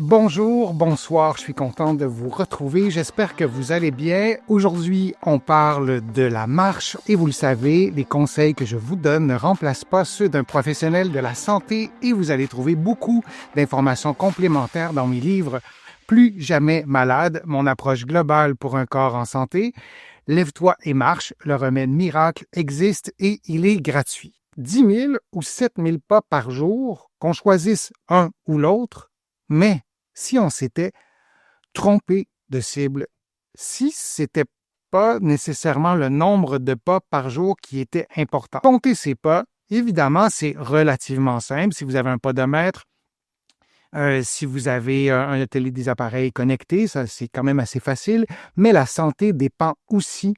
Bonjour, bonsoir, je suis content de vous retrouver. J'espère que vous allez bien. Aujourd'hui, on parle de la marche et vous le savez, les conseils que je vous donne ne remplacent pas ceux d'un professionnel de la santé et vous allez trouver beaucoup d'informations complémentaires dans mes livres Plus jamais malade, mon approche globale pour un corps en santé. Lève-toi et marche, le remède miracle existe et il est gratuit. 10 000 ou 7 000 pas par jour, qu'on choisisse un ou l'autre, mais si on s'était trompé de cible, si c'était pas nécessairement le nombre de pas par jour qui était important. Compter ces pas, évidemment, c'est relativement simple. Si vous avez un podomètre, si vous avez un atelier des appareils connectés, ça c'est quand même assez facile, mais la santé dépend aussi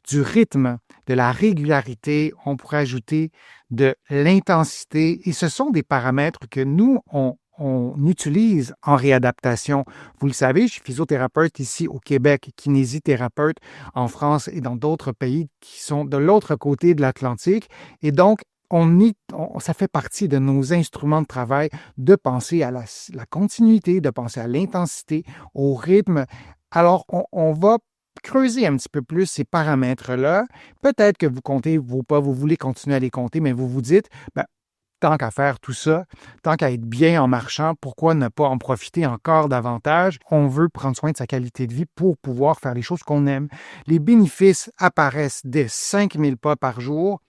du rythme, de la régularité, on pourrait ajouter de l'intensité, et ce sont des paramètres que nous, on utilise en réadaptation. Vous le savez, je suis physiothérapeute ici au Québec, kinésithérapeute en France et dans d'autres pays qui sont de l'autre côté de l'Atlantique, et donc ça fait partie de nos instruments de travail de penser à la continuité, de penser à l'intensité, au rythme. Alors, on va creuser un petit peu plus ces paramètres-là. Peut-être que vous comptez vos pas, vous voulez continuer à les compter, mais vous vous dites, tant qu'à faire tout ça, tant qu'à être bien en marchant, pourquoi ne pas en profiter encore davantage? On veut prendre soin de sa qualité de vie pour pouvoir faire les choses qu'on aime. Les bénéfices apparaissent dès 5 000 pas par jour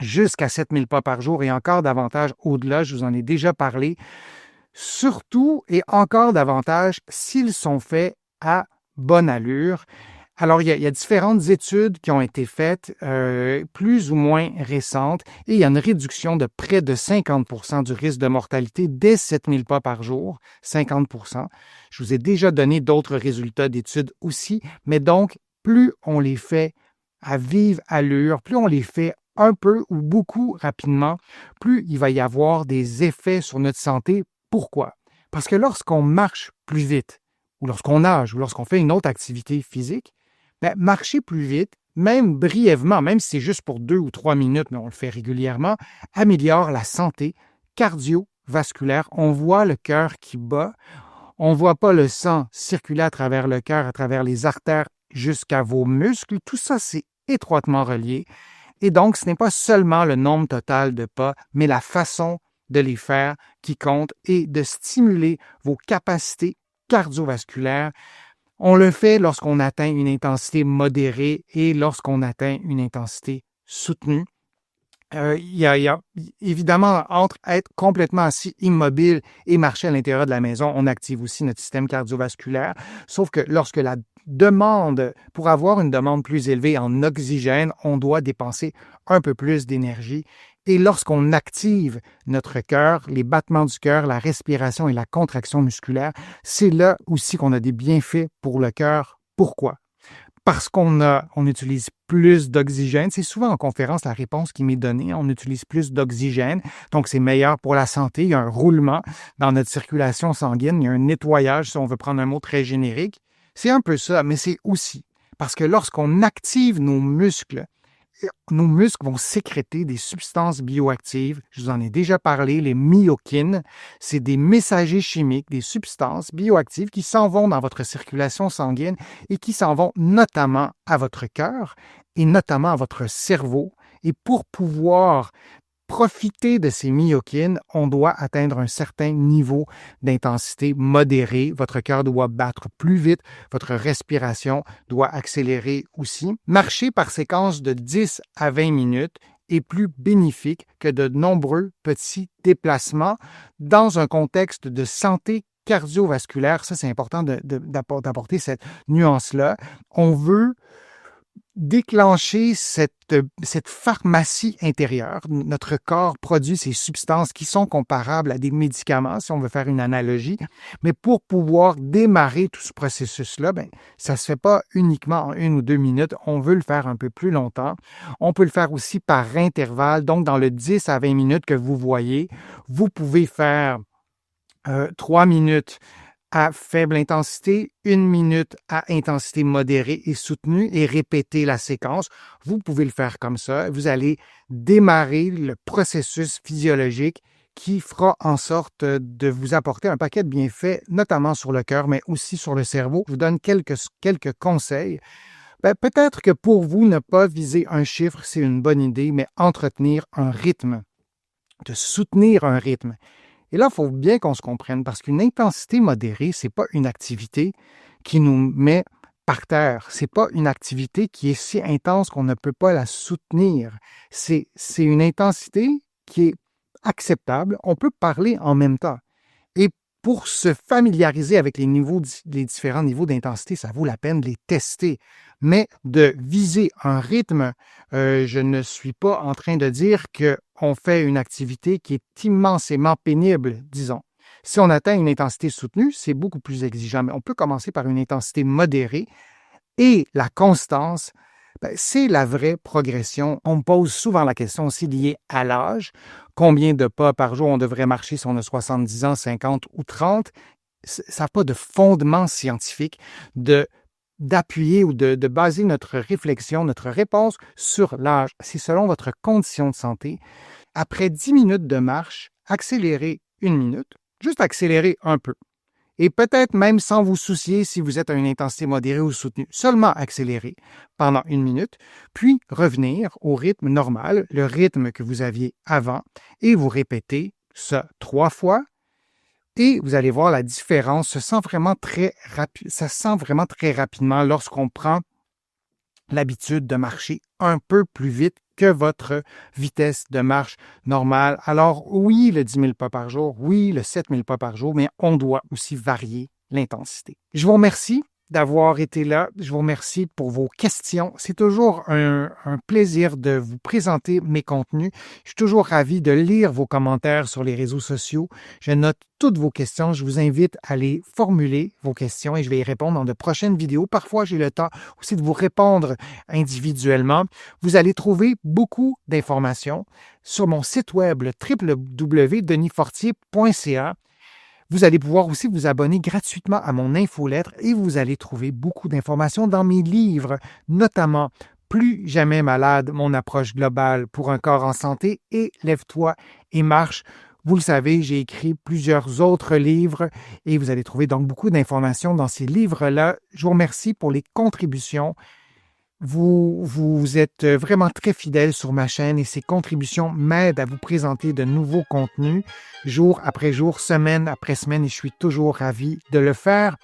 jusqu'à 7 000 pas par jour et encore davantage au-delà, je vous en ai déjà parlé. Surtout et encore davantage s'ils sont faits à bonne allure. Alors, il y a différentes études qui ont été faites, plus ou moins récentes, et il y a une réduction de près de 50% du risque de mortalité dès 7 000 pas par jour, 50%. Je vous ai déjà donné d'autres résultats d'études aussi, mais donc, plus on les fait à vive allure, plus on les fait un peu ou beaucoup rapidement, plus il va y avoir des effets sur notre santé. Pourquoi? Parce que lorsqu'on marche plus vite, ou lorsqu'on nage, ou lorsqu'on fait une autre activité physique, marcher plus vite, même brièvement, même si c'est juste pour 2 ou 3 minutes, mais on le fait régulièrement, améliore la santé cardiovasculaire. On voit le cœur qui bat, on ne voit pas le sang circuler à travers le cœur, à travers les artères jusqu'à vos muscles. Tout ça, c'est étroitement relié. Et donc, ce n'est pas seulement le nombre total de pas, mais la façon de les faire qui compte et de stimuler vos capacités cardiovasculaires. On le fait lorsqu'on atteint une intensité modérée et lorsqu'on atteint une intensité soutenue. Il y a évidemment, entre être complètement assis immobile et marcher à l'intérieur de la maison, on active aussi notre système cardiovasculaire. Sauf que lorsque pour avoir une demande plus élevée en oxygène, on doit dépenser un peu plus d'énergie. Et lorsqu'on active notre cœur, les battements du cœur, la respiration et la contraction musculaire, c'est là aussi qu'on a des bienfaits pour le cœur. Pourquoi? Parce on utilise plus d'oxygène. C'est souvent en conférence la réponse qui m'est donnée. On utilise plus d'oxygène, donc c'est meilleur pour la santé. Il y a un roulement dans notre circulation sanguine. Il y a un nettoyage, si on veut prendre un mot très générique. C'est un peu ça, mais c'est aussi parce que lorsqu'on active nos muscles vont sécréter des substances bioactives. Je vous en ai déjà parlé, les myokines. C'est des messagers chimiques, des substances bioactives qui s'en vont dans votre circulation sanguine et qui s'en vont notamment à votre cœur et notamment à votre cerveau. Et pour pouvoir profiter de ces myokines, on doit atteindre un certain niveau d'intensité modérée. Votre cœur doit battre plus vite, votre respiration doit accélérer aussi. Marcher par séquence de 10 à 20 minutes est plus bénéfique que de nombreux petits déplacements dans un contexte de santé cardiovasculaire. Ça, c'est important d'apporter cette nuance-là. On veut déclencher cette pharmacie intérieure. Notre corps produit ces substances qui sont comparables à des médicaments, si on veut faire une analogie. Mais pour pouvoir démarrer tout ce processus-là, ça ne se fait pas uniquement en 1 ou 2 minutes. On veut le faire un peu plus longtemps. On peut le faire aussi par intervalle. Donc, dans le 10 à 20 minutes que vous voyez, vous pouvez faire 3 minutes à faible intensité, 1 minute à intensité modérée et soutenue et répéter la séquence. Vous pouvez le faire comme ça. Vous allez démarrer le processus physiologique qui fera en sorte de vous apporter un paquet de bienfaits, notamment sur le cœur, mais aussi sur le cerveau. Je vous donne quelques conseils. Peut-être que pour vous, ne pas viser un chiffre, c'est une bonne idée, mais entretenir un rythme, de soutenir un rythme. Et là, il faut bien qu'on se comprenne, parce qu'une intensité modérée, ce n'est pas une activité qui nous met par terre. Ce n'est pas une activité qui est si intense qu'on ne peut pas la soutenir. C'est une intensité qui est acceptable. On peut parler en même temps. Et pour se familiariser avec les différents niveaux d'intensité, ça vaut la peine de les tester. Mais de viser un rythme, je ne suis pas en train de dire qu'on fait une activité qui est immensément pénible, disons. Si on atteint une intensité soutenue, c'est beaucoup plus exigeant, mais on peut commencer par une intensité modérée et la constance, c'est la vraie progression. On me pose souvent la question aussi liée à l'âge. Combien de pas par jour on devrait marcher si on a 70 ans, 50 ou 30? Ça n'a pas de fondement scientifique d'appuyer ou de baser notre réflexion, notre réponse sur l'âge. C'est selon votre condition de santé. Après 10 minutes de marche, accélérez 1 minute, juste accélérer un peu. Et peut-être même sans vous soucier si vous êtes à une intensité modérée ou soutenue, seulement accélérer pendant 1 minute, puis revenir au rythme normal, le rythme que vous aviez avant, et vous répétez ça 3 fois, et vous allez voir la différence. Ça se sent vraiment très rapidement lorsqu'on prend l'habitude de marcher un peu plus vite que votre vitesse de marche normale. Alors oui, le 10 000 pas par jour, oui, le 7 000 pas par jour, mais on doit aussi varier l'intensité. Je vous remercie d'avoir été là. Je vous remercie pour vos questions. C'est toujours un plaisir de vous présenter mes contenus. Je suis toujours ravi de lire vos commentaires sur les réseaux sociaux. Je note toutes vos questions. Je vous invite à les formuler, vos questions, et je vais y répondre dans de prochaines vidéos. Parfois, j'ai le temps aussi de vous répondre individuellement. Vous allez trouver beaucoup d'informations sur mon site web, le www.denisfortier.ca. Vous allez pouvoir aussi vous abonner gratuitement à mon infolettre et vous allez trouver beaucoup d'informations dans mes livres, notamment Plus jamais malade, mon approche globale pour un corps en santé et Lève-toi et marche. Vous le savez, j'ai écrit plusieurs autres livres et vous allez trouver donc beaucoup d'informations dans ces livres-là. Je vous remercie pour les contributions. Vous êtes vraiment très fidèles sur ma chaîne et ces contributions m'aident à vous présenter de nouveaux contenus jour après jour, semaine après semaine, et je suis toujours ravi de le faire.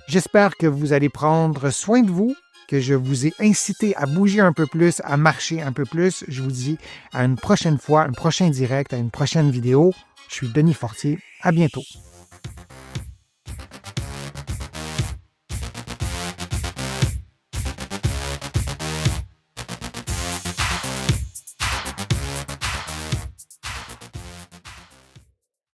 J'espère que vous allez prendre soin de vous, que je vous ai incité à bouger un peu plus, à marcher un peu plus. Je vous dis à une prochaine fois, un prochain direct, à une prochaine vidéo. Je suis Denis Fortier. À bientôt.